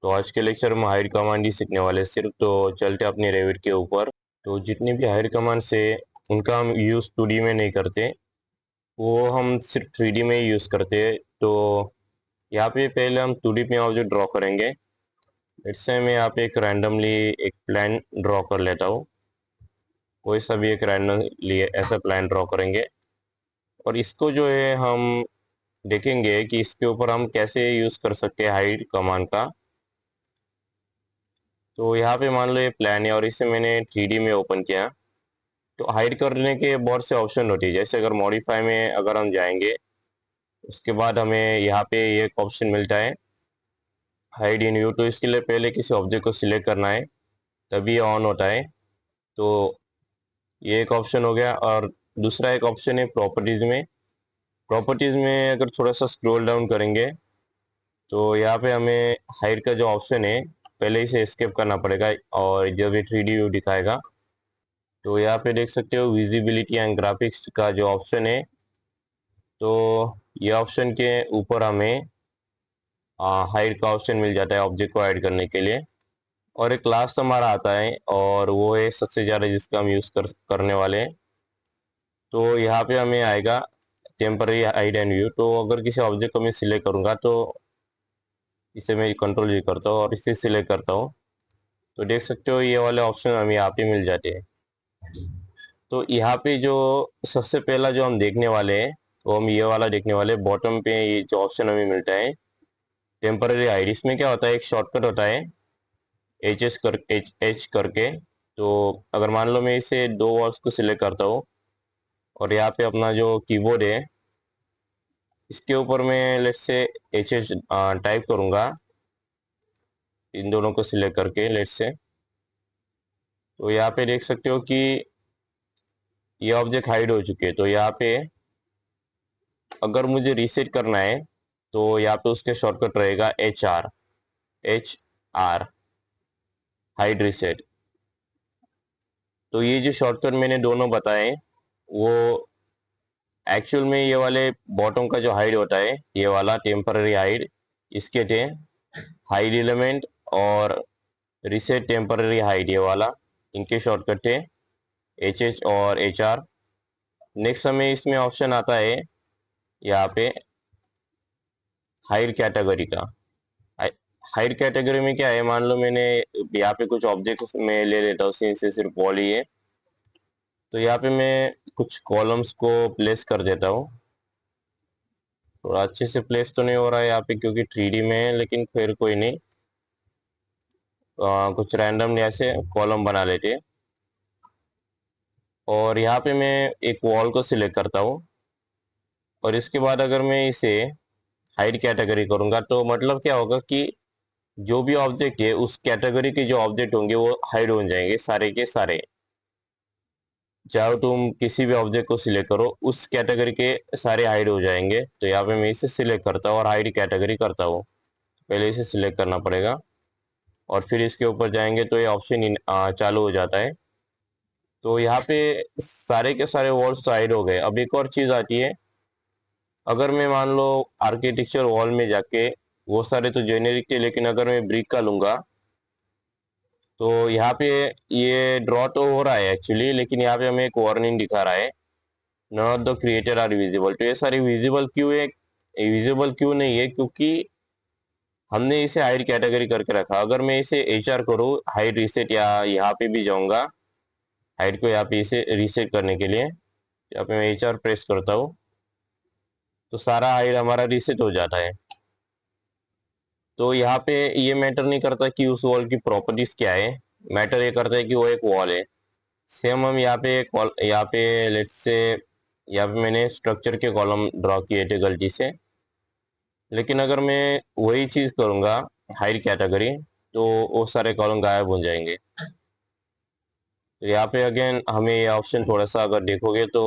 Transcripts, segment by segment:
तो आज के लेक्चर में हाइड कमांड ही सीखने वाले सिर्फ। तो चलते अपने रेविट के ऊपर। तो जितनी भी हाइड कमांड से उनका हम यूज़ 2D में नहीं करते, वो हम सिर्फ 3D में ही यूज़ करते हैं। तो यहाँ पे पहले हम 2D में ऑब्जेक्ट ड्रॉ करेंगे। इससे मैं यहाँ पे एक रैंडमली एक प्लान ड्रॉ कर लेता हूँ। कोई सा भी एक रैंडमली ऐसा प्लान ड्रॉ करेंगे और इसको जो है हम देखेंगे कि इसके ऊपर हम कैसे यूज़ कर सकते हैं हाइड कमांड का। तो यहाँ पे मान लो ये प्लान है और इसे मैंने 3D में ओपन किया। तो हाइड करने के बहुत से ऑप्शन होती है, जैसे अगर मॉडिफाई में अगर हम जाएंगे, उसके बाद हमें यहाँ पे एक ऑप्शन मिलता है हाइड इन व्यू। तो इसके लिए पहले किसी ऑब्जेक्ट को सिलेक्ट करना है, तभी ऑन होता है। तो ये एक ऑप्शन हो गया। और दूसरा एक ऑप्शन है प्रॉपर्टीज में। प्रॉपर्टीज में अगर थोड़ा सा स्क्रॉल डाउन करेंगे तो यहाँ पे हमें हाइड का जो ऑप्शन है पहले इसे एस्केप करना पड़ेगा और जब ये 3D व्यू दिखाएगा तो यहाँ पे देख सकते हो विजिबिलिटी एंड ग्राफिक्स का जो ऑप्शन है। तो ये ऑप्शन के ऊपर हमें हाइड का ऑप्शन मिल जाता है ऑब्जेक्ट को हाइड करने के लिए। और एक क्लास हमारा आता है और वो है सबसे ज़्यादा जिसका हम यूज़ करने वाले हैं। तो यहाँ पे हमें आएगा टेम्पररी हाइड एंड व्यू। तो अगर किसी ऑब्जेक्ट को मैं सिलेक्ट करूँगा तो इसे मैं कंट्रोल जी करता हूँ और इसे सिलेक्ट करता हूँ, तो देख सकते हो ये वाले ऑप्शन हमें यहाँ पे मिल जाते हैं। तो यहाँ पे जो सबसे पहला जो हम देखने वाले हैं वो हम ये वाला देखने वाले हैं। बॉटम पे ये जो ऑप्शन हमें मिलता है टेम्पररी हाइड, इसमें क्या होता है, एक शॉर्टकट होता है एच करके। तो अगर मान लो मैं इसे दो वर्ड्स को सिलेक्ट करता हूँ और यहाँ पे अपना जो कीबोर्ड है इसके ऊपर मैं लेट्स से एच टाइप करूंगा, इन दोनों को सिलेक्ट करके लेट्स से। तो यहाँ पे देख सकते हो कि ये ऑब्जेक्ट हाइड हो चुके हैं। तो यहाँ पे अगर मुझे रीसेट करना है तो यहाँ पे उसके शॉर्टकट रहेगा एच आर हाइड रीसेट। तो ये जो शॉर्टकट मैंने दोनों बताए वो एक्चुअल में ये वाले बॉटम का जो हाइड होता है ये वाला टेम्पररी हाइड, इसके थे हाइड एलिमेंट और रीसेट टेम्पररी हाइड, ये वाला इनके शॉर्टकट थे एच और HR। नेक्स्ट हमें इसमें ऑप्शन आता है यहाँ पे हाइड कैटेगरी का। हाइड कैटेगरी में क्या है, मान लो मैंने यहाँ पे कुछ ऑब्जेक्ट में ले लेता हूँ, से सिर्फ बॉल ही है। तो यहाँ पे मैं कुछ कॉलम्स को प्लेस कर देता हूँ। थोड़ा अच्छे से प्लेस तो नहीं हो रहा है यहाँ पे क्योंकि 3D में है, लेकिन फिर कोई नहीं। कुछ रैंडम ऐसे कॉलम बना लेते हैं। और यहाँ पे मैं एक वॉल को सिलेक्ट करता हूँ और इसके बाद अगर मैं इसे हाइड कैटेगरी करूंगा तो मतलब क्या होगा कि जो भी ऑब्जेक्ट है उस कैटेगरी के जो ऑब्जेक्ट होंगे वो हाइड हो जाएंगे सारे के सारे। चाहे तुम किसी भी ऑब्जेक्ट को सिलेक्ट करो उस कैटेगरी के सारे हाइड हो जाएंगे। तो यहाँ पे मैं इसे सिलेक्ट करता हूँ और हाइड कैटेगरी करता हूँ। पहले इसे सिलेक्ट करना पड़ेगा और फिर इसके ऊपर जाएंगे तो ये ऑप्शन चालू हो जाता है। तो यहाँ पे सारे के सारे वॉल्स तो हाइड हो गए। अब एक और चीज आती है, अगर मैं मान लो आर्किटेक्चर वॉल में जाके, वो सारे तो जेनेरिक थे लेकिन अगर मैं ब्रिक का लूंगा तो यहाँ पे ये ड्रॉ तो हो रहा है एक्चुअली, लेकिन यहाँ पे हमें एक वार्निंग दिखा रहा है not of the creator are visible. तो ये सारी विजिबल क्यों है, विजिबल क्यों नहीं है, क्योंकि हमने इसे हाइड कैटेगरी करके रखा। अगर मैं इसे HR करूँ हाइड रीसेट, या यहाँ पे भी जाऊंगा हाइड को यहाँ पे इसे रीसेट करने के लिए, यहाँ पे मैं HR प्रेस करता हूँ तो सारा हाइड हमारा रीसेट हो जाता है। तो यहाँ पे ये मैटर नहीं करता कि उस वॉल की प्रॉपर्टीज क्या है, मैटर ये करता है कि वो एक वॉल है। सेम हम यहाँ पे लेट्स से यहाँ पे मैंने स्ट्रक्चर के कॉलम ड्रॉ किए थे गलती से, लेकिन अगर मैं वही चीज करूंगा हाइड कैटेगरी तो वो सारे कॉलम गायब हो जाएंगे। तो यहाँ पे अगेन हमें ये ऑप्शन थोड़ा सा अगर देखोगे तो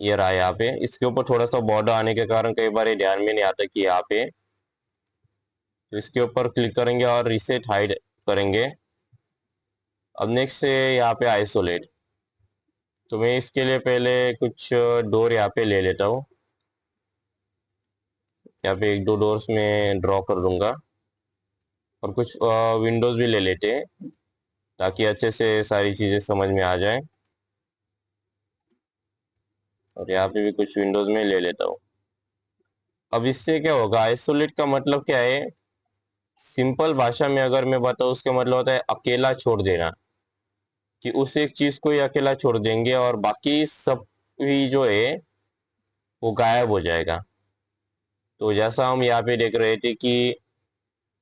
ये रहा यहाँ पे, इसके ऊपर थोड़ा सा बॉर्डर आने के कारण कई बार ये ध्यान में नहीं आता कि यहाँ पे। तो इसके ऊपर क्लिक करेंगे और रिसेट हाइड करेंगे। अब नेक्स्ट से यहाँ पे आइसोलेट। तो मैं इसके लिए पहले कुछ डोर यहाँ पे ले लेता हूँ। यहाँ पे एक दो डोर्स में ड्रॉ कर दूंगा और कुछ विंडोज भी ले लेते हैं ताकि अच्छे से सारी चीजें समझ में आ जाए। और यहाँ पे भी कुछ विंडोज में ले लेता हूँ। अब इससे क्या होगा, आइसोलेट का मतलब क्या है, सिंपल भाषा में अगर मैं बताऊँ उसका मतलब होता है अकेला छोड़ देना, कि उस एक चीज को ही अकेला छोड़ देंगे और बाकी सब भी जो है वो गायब हो जाएगा। तो जैसा हम यहाँ पे देख रहे थे कि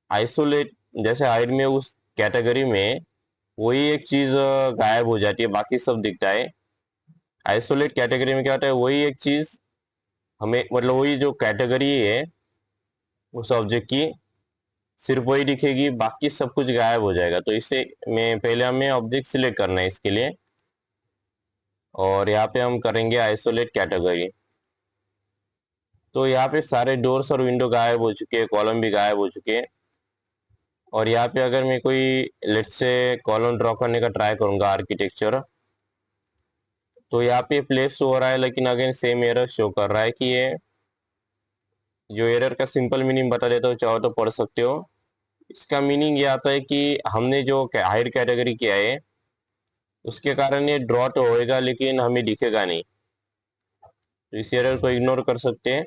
आइसोलेट जैसे हाइड में उस कैटेगरी में वही एक चीज गायब हो जाती है, बाकी सब दिखता है। आइसोलेट कैटेगरी में क्या होता है, वही एक चीज हमें मतलब वही जो कैटेगरी है उस ऑब्जेक्ट की सिर्फ वही दिखेगी, बाकी सब कुछ गायब हो जाएगा। तो इसे में पहले हमें ऑब्जेक्ट सिलेक्ट करना है इसके लिए, और यहाँ पे हम करेंगे आइसोलेट कैटेगरी। तो यहाँ पे सारे डोर्स और विंडो गायब हो चुके हैं, कॉलम भी गायब हो चुके हैं। और यहाँ पे अगर मैं कोई लेट्स से कॉलम ड्रॉ करने का ट्राई करूंगा आर्किटेक्चर, तो यहाँ पे प्लेस हो रहा है लेकिन अगेन सेम एरर शो कर रहा है कि ये जो एरर का सिंपल मीनिंग बता देता हूँ, चाहो तो पढ़ सकते हो। इसका मीनिंग ये आता है कि हमने जो हाइड कैटेगरी किया है उसके कारण ये ड्रॉ तो होएगा लेकिन हमें दिखेगा नहीं। तो इस एरर को इग्नोर कर सकते हैं।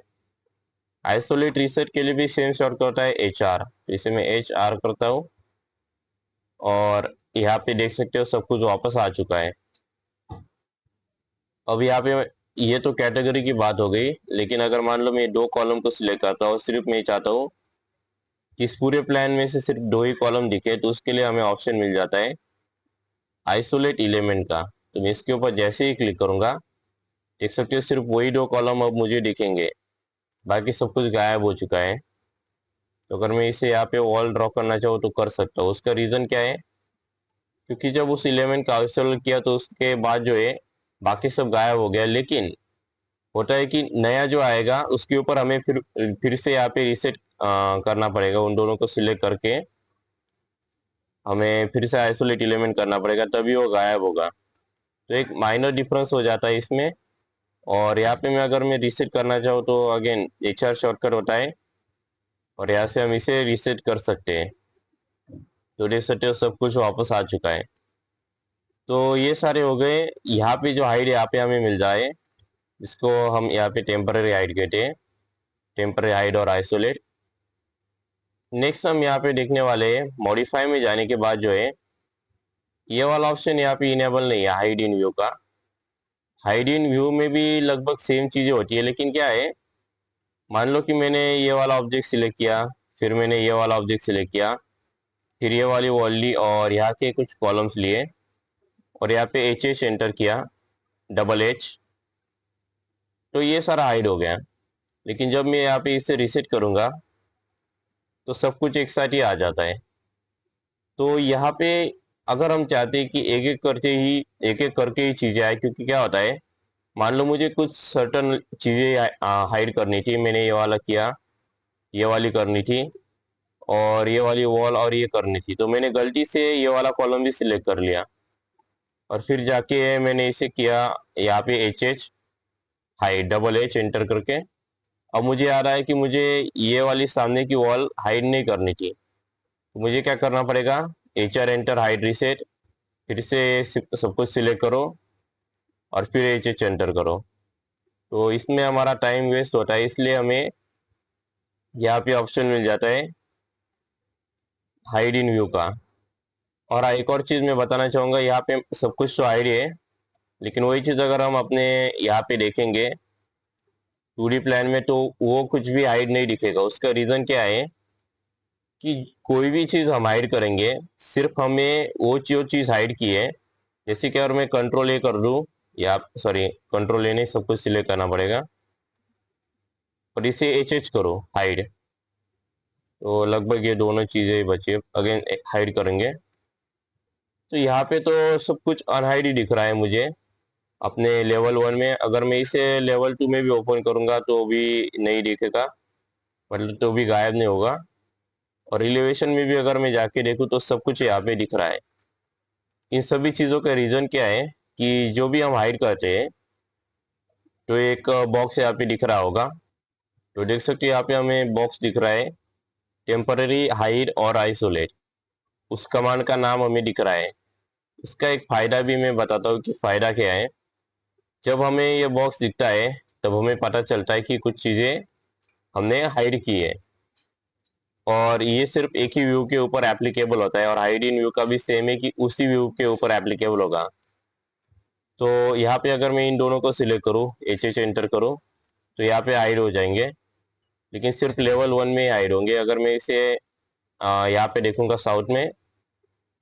आइसोलेट रीसेट के लिए भी सेम शॉर्टकट होता है HR, तो इसे मैं HR करता हूँ और यहाँ पे देख सकते हो सब कुछ वापस आ चुका है। अब यहाँ पे ये तो कैटेगरी की बात हो गई, लेकिन अगर मान लो मैं दो कॉलम को सिलेक्ट करता हूँ, सिर्फ मैं चाहता हूँ कि इस पूरे प्लान में से सिर्फ दो ही कॉलम दिखे, तो उसके लिए हमें ऑप्शन मिल जाता है आइसोलेट एलिमेंट का। तो मैं इसके ऊपर जैसे ही क्लिक करूंगा देख सकते हो सिर्फ वही दो कॉलम अब मुझे दिखेंगे, बाकी सब कुछ गायब हो चुका है। तो अगर मैं इसे यहाँ पे वॉल ड्रॉ करना चाहूँ तो कर सकता हूँ। उसका रीजन क्या है, क्योंकि जब उस एलिमेंट का आइसोलेट किया तो उसके बाद जो है बाकी सब गायब हो गया, लेकिन होता है कि नया जो आएगा उसके ऊपर हमें फिर से यहाँ पे रिसेट करना पड़ेगा। उन दोनों को सिलेक्ट करके हमें फिर से आइसोलेट एलिमेंट करना पड़ेगा, तभी वो गायब होगा। तो एक माइनर डिफरेंस हो जाता है इसमें। और यहाँ पे मैं अगर मैं रिसेट करना चाहूँ तो अगेन HR शॉर्टकट होता है और यहाँ से हम इसे रिसेट कर सकते हैं। तो देख सकते हो सब कुछ वापस आ चुका है। तो ये सारे हो गए। यहाँ पे जो हाइड यहाँ पे हमें मिल जाए, जिसको हम यहाँ पे टेम्पररी हाइड कहते हैं, टेम्पररी हाइड और आइसोलेट। नेक्स्ट हम यहाँ पे देखने वाले हैं मॉडिफाई में जाने के बाद जो है ये वाला ऑप्शन यहाँ पे इनेबल नहीं है, हाइड इन व्यू का। हाइड इन व्यू में भी लगभग सेम चीजें होती है, लेकिन क्या है, मान लो कि मैंने ये वाला ऑब्जेक्ट सिलेक्ट किया, फिर मैंने ये वाला ऑब्जेक्ट सिलेक्ट किया, फिर ये वाली वॉल ली और यहाँ के कुछ कॉलम्स लिए और यहाँ पे HH एंटर किया, H, तो ये सारा हाइड हो गया। लेकिन जब मैं यहाँ पे इसे रिसेट करूंगा तो सब कुछ एक साथ ही आ जाता है। तो यहाँ पे अगर हम चाहते हैं कि एक एक करके ही चीजें आए, क्योंकि क्या होता है, मान लो मुझे कुछ सर्टन चीजें हाइड करनी थी, मैंने ये वाला किया, ये वाली करनी थी और ये वाली वॉल और ये करनी थी, तो मैंने गलती से ये वाला कॉलम भी सिलेक्ट कर लिया और फिर जाके मैंने इसे किया यहाँ पे HH हाइड, H एंटर करके। अब मुझे आ रहा है कि मुझे ये वाली सामने की वॉल हाइड नहीं करनी थी, तो मुझे क्या करना पड़ेगा, HR एंटर हाइड रिसेट, फिर से सब कुछ सिलेक्ट करो और फिर HH एंटर करो। तो इसमें हमारा टाइम वेस्ट होता है, इसलिए हमें यहाँ पे ऑप्शन मिल जाता है हाइड इन व्यू का। और एक और चीज मैं बताना चाहूंगा, यहाँ पे सब कुछ तो हाइड है, लेकिन वही चीज अगर हम अपने यहाँ पे देखेंगे 2D प्लान में तो वो कुछ भी हाइड नहीं दिखेगा। उसका रीजन क्या है कि कोई भी चीज हम हाइड करेंगे, सिर्फ हमें वो जो चीज हाइड की है, जैसे कि अगर मैं कंट्रोल A कर दूं, या सॉरी कंट्रोल A नहीं, सब कुछ सिलेक्ट करना पड़ेगा और इसे HH करो हाइड, तो लगभग ये दोनों चीजें बची। अगेन हाइड करेंगे तो यहाँ पे तो सब कुछ अनहाइड ही दिख रहा है मुझे अपने लेवल 1 में। अगर मैं इसे लेवल 2 में भी ओपन करूंगा तो भी नहीं दिखेगा, मतलब तो भी गायब नहीं होगा। और एलिवेशन में भी अगर मैं जाके देखूं तो सब कुछ यहाँ पे दिख रहा है। इन सभी चीजों का रीजन क्या है कि जो भी हम हाइड करते हैं, तो एक बॉक्स यहाँ पे दिख रहा होगा, तो देख सकते हो यहाँ पे हमें बॉक्स दिख रहा है, टेम्पररी हाइड और आइसोलेट, उस कमांड का नाम हमें दिख रहा है। इसका एक फायदा भी मैं बताता हूँ कि फायदा क्या है। जब हमें ये बॉक्स दिखता है तब हमें पता चलता है कि कुछ चीजें हमने हाइड की है, और ये सिर्फ एक ही व्यू के ऊपर एप्लीकेबल होता है, और हाइड इन व्यू का भी सेम है कि उसी व्यू के ऊपर एप्लीकेबल होगा। तो यहाँ पे अगर मैं इन दोनों को सिलेक्ट करूँ, एच एंटर करूँ, तो यहाँ पे हाइड हो जाएंगे, लेकिन सिर्फ लेवल 1 में हाइड होंगे। अगर मैं इसे यहाँ पे देखूंगा साउथ में,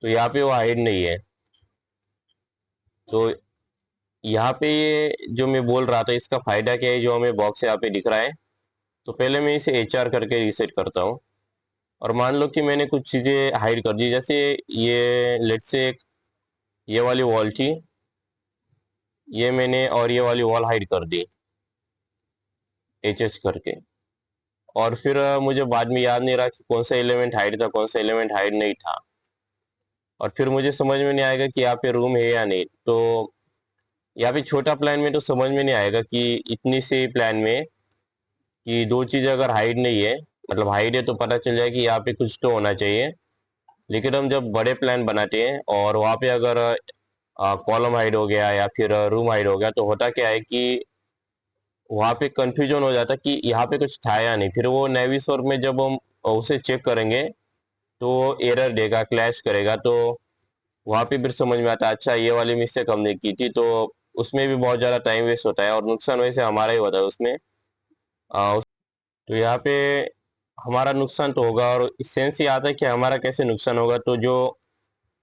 तो यहाँ पे वो हाइड नहीं है। तो यहाँ पे ये जो मैं बोल रहा था, इसका फायदा क्या है जो हमें बॉक्स यहाँ पे दिख रहा है। तो पहले मैं इसे HR करके रीसेट करता हूँ, और मान लो कि मैंने कुछ चीजें हाइड कर दी, जैसे ये लेट्स से ये वाली वॉल थी, ये मैंने और ये वाली वॉल हाइड कर दी HS करके। और फिर मुझे बाद में याद नहीं रहा कि कौन सा एलिमेंट हाइड था, कौन सा एलिमेंट हाइड नहीं था, और फिर मुझे समझ में नहीं आएगा कि यहाँ पे रूम है या नहीं। तो यहाँ पे छोटा प्लान में तो समझ में नहीं आएगा कि इतनी सी प्लान में कि दो चीजें अगर हाइड नहीं है, मतलब हाइड है तो पता चल जाए कि यहाँ पे कुछ तो होना चाहिए। लेकिन हम जब बड़े प्लान बनाते हैं और वहाँ पे अगर कॉलम हाइड हो गया या फिर रूम हाइड हो गया, तो होता क्या है कि वहाँ पे कंफ्यूजन हो जाता है कि यहाँ पे कुछ था या नहीं। फिर वो नेविसोर में जब हम उसे चेक करेंगे तो एरर देगा, क्लैश करेगा। तो वहाँ पे फिर समझ में आता है अच्छा ये वाली मिस्टेक हमने की थी। तो उसमें भी बहुत ज्यादा टाइम वेस्ट होता है, और नुकसान वैसे हमारा ही होता है उसमें। तो यहाँ पे हमारा नुकसान तो होगा, और सेंस ये आता है कि हमारा कैसे नुकसान होगा। तो जो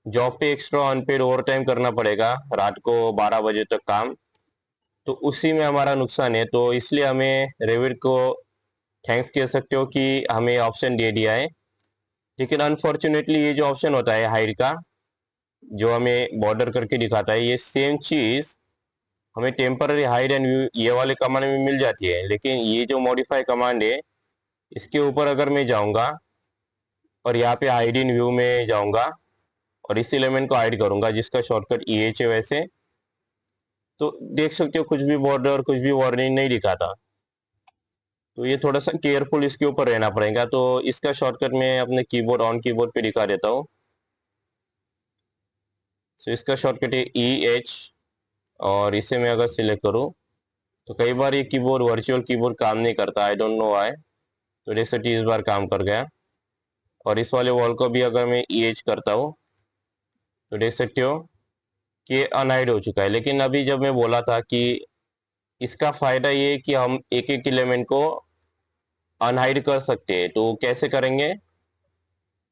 जॉब पे एक्स्ट्रा अनपेड ओवर टाइम करना पड़ेगा रात को 12 बजे तक काम, तो उसी में हमारा नुकसान है। तो इसलिए हमें रेविट को थैंक्स कह सकते हो कि हमें ऑप्शन दे दिया है। लेकिन अनफॉर्चुनेटली ये जो ऑप्शन होता है हाइड का, जो हमें बॉर्डर करके दिखाता है, ये सेम चीज हमें टेम्पररी हाइड एंड व्यू ये वाले कमांड में मिल जाती है। लेकिन ये जो मॉडिफाई कमांड है, इसके ऊपर अगर मैं जाऊंगा और यहाँ पे हाइड इन व्यू में जाऊंगा और इस एलिमेंट को हाइड करूंगा जिसका शॉर्टकट EH है वैसे, तो देख सकते हो कुछ भी बॉर्डर और कुछ भी वार्निंग नहीं दिखाता। तो ये थोड़ा सा केयरफुल इसके ऊपर रहना पड़ेगा। तो इसका शॉर्टकट मैं अपने कीबोर्ड ऑन कीबोर्ड पे दिखा देता हूँ। तो इसका शॉर्टकट है EH, और इसे मैं अगर सिलेक्ट करूँ तो कई बार ये कीबोर्ड वर्चुअल कीबोर्ड काम नहीं करता, आई डोंट नो व्हाई। तो देख सकते इस बार काम कर गया। और इस वाले वॉल को भी अगर मैं EH करता हूँ तो देख सकते हो कि अनहाइड हो चुका है। लेकिन अभी जब मैं बोला था कि इसका फायदा ये है कि हम एक एक एलिमेंट को अनहाइड कर सकते हैं, तो कैसे करेंगे।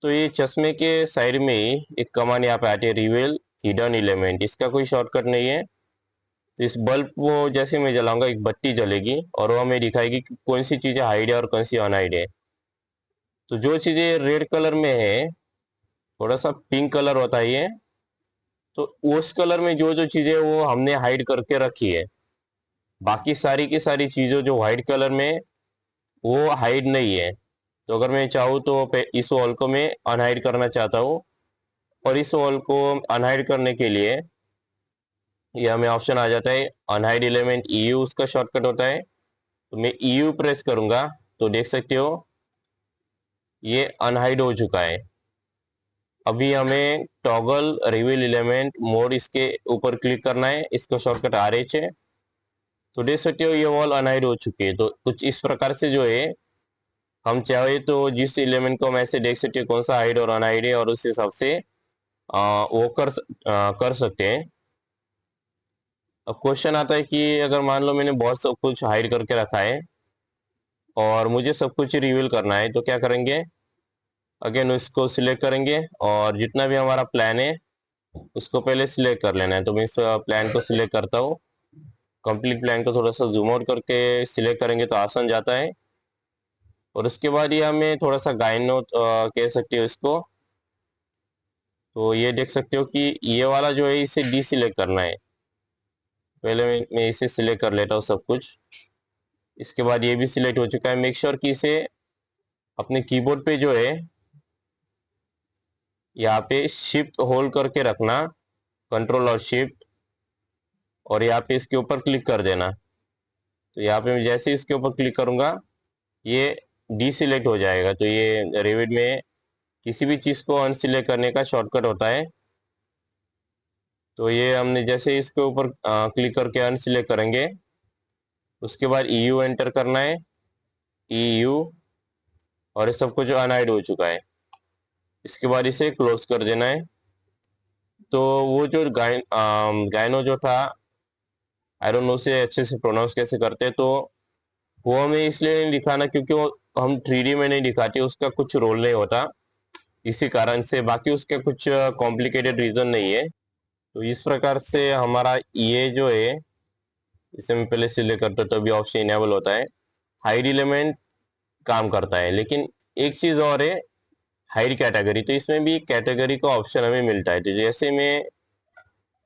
तो ये चश्मे के साइड में ही एक कमांड यहाँ पे आती है, रिवील हिडन एलिमेंट। इसका कोई शॉर्टकट नहीं है। तो इस बल्ब को जैसे मैं जलाऊंगा एक बत्ती जलेगी, और वो हमें दिखाएगी कि कौन सी चीजें हाइड है और कौन सी अनहाइड है। तो जो चीजें रेड कलर में है, थोड़ा सा पिंक कलर होता है ये, तो उस कलर में जो जो चीजें वो हमने हाइड करके रखी है। बाकी सारी की सारी चीजों जो व्हाइट कलर में, वो हाइड नहीं है। तो अगर मैं चाहूँ तो इस वॉल को मैं अनहाइड करना चाहता हूँ, और इस वॉल को अनहाइड करने के लिए ये हमें ऑप्शन आ जाता है अनहाइड एलिमेंट EU, उसका शॉर्टकट होता है। तो मैं EU प्रेस करूंगा तो देख सकते हो ये अनहाइड हो चुका है। अभी हमें टॉगल रिवील एलिमेंट मोड इसके ऊपर क्लिक करना है, इसका शॉर्टकट RH है। तो देख सकते हो ये वॉल अनहाइड हो चुकी है। तो कुछ इस प्रकार से जो है, हम चाहे तो जिस एलिमेंट को हम ऐसे देख सकते हैं कौन सा हाइड और अनहाइड है, और उस हिसाब से वो कर सकते हैं। अब क्वेश्चन आता है कि अगर मान लो मैंने बहुत सब कुछ हाइड करके रखा है और मुझे सब कुछ रिवील करना है, तो क्या करेंगे। अगेन उसको सिलेक्ट करेंगे, और जितना भी हमारा प्लान है उसको पहले सिलेक्ट कर लेना है। तो मैं इस प्लान को सिलेक्ट करता हूँ। कंप्लीट प्लान को थोड़ा सा जूम आउट करके सिलेक्ट करेंगे तो आसान जाता है। और उसके बाद ये हमें थोड़ा सा गाइड नोट कह सकते हो इसको। तो ये देख सकते हो कि ये वाला जो है इसे डीसिलेक्ट करना है। पहले मैं इसे सिलेक्ट कर लेता हूँ सब कुछ। इसके बाद ये भी सिलेक्ट हो चुका है। मेक श्योर कि इसे अपने कीबोर्ड पे जो है यहाँ पे शिफ्ट होल्ड करके रखना, कंट्रोल और शिफ्ट, और यहाँ पे इसके ऊपर क्लिक कर देना। तो यहाँ पे मैं जैसे इसके ऊपर क्लिक करूंगा ये डीसिलेक्ट हो जाएगा। तो ये रेविड में किसी भी चीज को अनसिलेक्ट करने का शॉर्टकट होता है। तो ये हमने जैसे इसके ऊपर क्लिक करके अनसिलेक्ट करेंगे, उसके बाद EU एंटर करना है, EU, और ये सब कुछ अनहाइड हो चुका है। इसके बाद इसे क्लोज कर देना है। तो वो जो गायनो जो था, आई डोंट नो से अच्छे से प्रोनाउंस कैसे करते हैं, तो वो हमें इसलिए नहीं दिखाना क्योंकि वो हम 3D में नहीं दिखाते, उसका कुछ रोल नहीं होता इसी कारण से। बाकी उसके कुछ कॉम्प्लिकेटेड रीजन नहीं है। तो इस प्रकार से हमारा ये जो है, इसे मैं पहले सिलेक्ट करता हूँ तभी ऑप्शन इनेबल होता है। हाइड एलिमेंट काम करता है, लेकिन एक चीज और है, हाइड कैटेगरी। तो इसमें भी कैटेगरी का ऑप्शन हमें मिलता है। तो जैसे मैं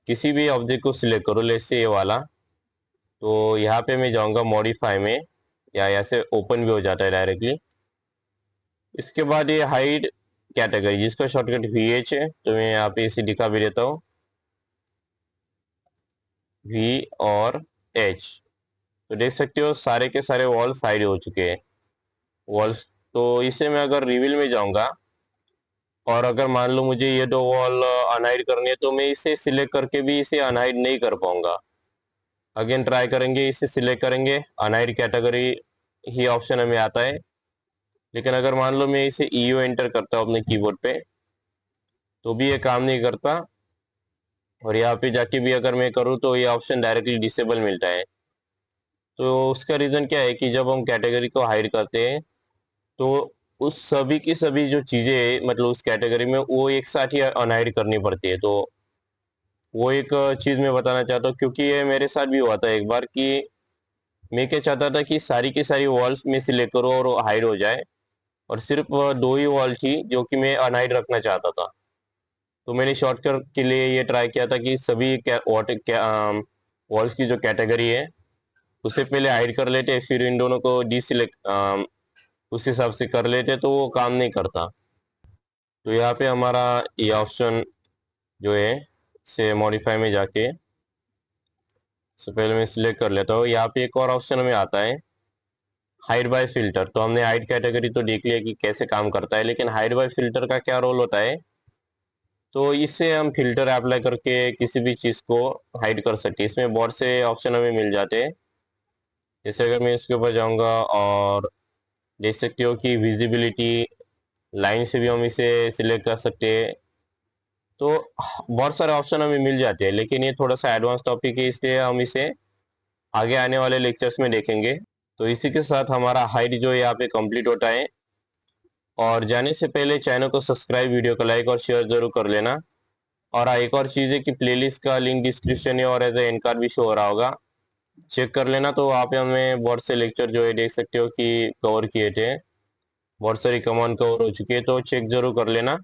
किसी भी ऑब्जेक्ट को सिलेक्ट करूँ, लेट्स से ये वाला, तो यहाँ पे मैं जाऊंगा मॉडिफाई में, या ऐसे ओपन भी हो जाता है डायरेक्टली। इसके बाद ये हाइड कैटेगरी, जिसका शॉर्टकट VH है, तो मैं यहाँ पे इसे दिखा भी देता हूँ, V और H। तो देख सकते हो सारे के सारे वॉल्स हाइड हो चुके हैं, वॉल्स। तो इसे मैं अगर रिवील में जाऊंगा, और अगर मान लो मुझे ये दो वॉल अनहाइड करनी है, तो मैं इसे सिलेक्ट करके भी इसे अनहाइड नहीं कर पाऊंगा। अगेन ट्राई करेंगे, इसे सिलेक्ट करेंगे, अनहाइड कैटेगरी ही ऑप्शन हमें आता है। लेकिन अगर मान लो मैं इसे EU एंटर करता हूँ अपने कीबोर्ड पे, तो भी ये काम नहीं करता। और यहाँ पे जाके भी अगर मैं करूँ तो ये ऑप्शन डायरेक्टली डिसेबल मिलता है। तो उसका रीजन क्या है कि जब हम कैटेगरी को हाइड करते हैं, तो उस सभी की सभी जो चीजें मतलब उस कैटेगरी में, वो एक साथ ही अनहाइड करनी पड़ती है। तो वो एक चीज मैं बताना चाहता हूँ, क्योंकि ये मेरे साथ भी हुआ था एक बार कि मैं क्या चाहता था कि सारी की सारी वॉल्स में सिलेक्ट करूँ और हाइड हो जाए, और सिर्फ दो ही वॉल थी जो कि मैं अनहाइड रखना चाहता था। तो मैंने शॉर्टकट के लिए ये ट्राई किया था कि सभी वॉल्स की जो कैटेगरी है उसे पहले हाइड कर लेते, फिर इन दोनों को डीसिलेक्ट उस हिसाब से कर लेते, तो वो काम नहीं करता। तो यहाँ पे हमारा ये ऑप्शन जो है, से मॉडिफाई में जाके सबसे पहले मैं सिलेक्ट कर लेता हूँ। यहाँ पे एक और ऑप्शन हमें आता है, हाइड बाय फिल्टर। तो हमने हाइड कैटेगरी तो देख लिया कि कैसे काम करता है, लेकिन हाइड बाय फिल्टर का क्या रोल होता है। तो इससे हम फिल्टर अप्लाई करके किसी भी चीज को हाइड कर सकते हैं। इसमें बहुत से ऑप्शन हमें मिल जाते हैं। जैसे अगर मैं इसके ऊपर जाऊंगा, और देख सकते हो कि विजिबिलिटी लाइन से भी हम इसे सिलेक्ट कर सकते हैं। तो बहुत सारे ऑप्शन हमें मिल जाते हैं, लेकिन ये थोड़ा सा एडवांस टॉपिक है, इसलिए हम इसे आगे आने वाले लेक्चर्स में देखेंगे। तो इसी के साथ हमारा हाइड जो है यहाँ पे कंप्लीट होता है। और जाने से पहले चैनल को सब्सक्राइब, वीडियो को लाइक और शेयर जरूर कर लेना। और हाँ, एक और चीज़ है कि प्लेलिस्ट का लिंक डिस्क्रिप्शन है, और एज ए एंड कार्ड भी शो हो रहा होगा, चेक कर लेना। तो वहाँ पे हमें बहुत से लेक्चर जो है देख सकते हो कि कवर किए थे, बहुत सारी कमांड कवर हो चुकी है, तो चेक जरूर कर लेना।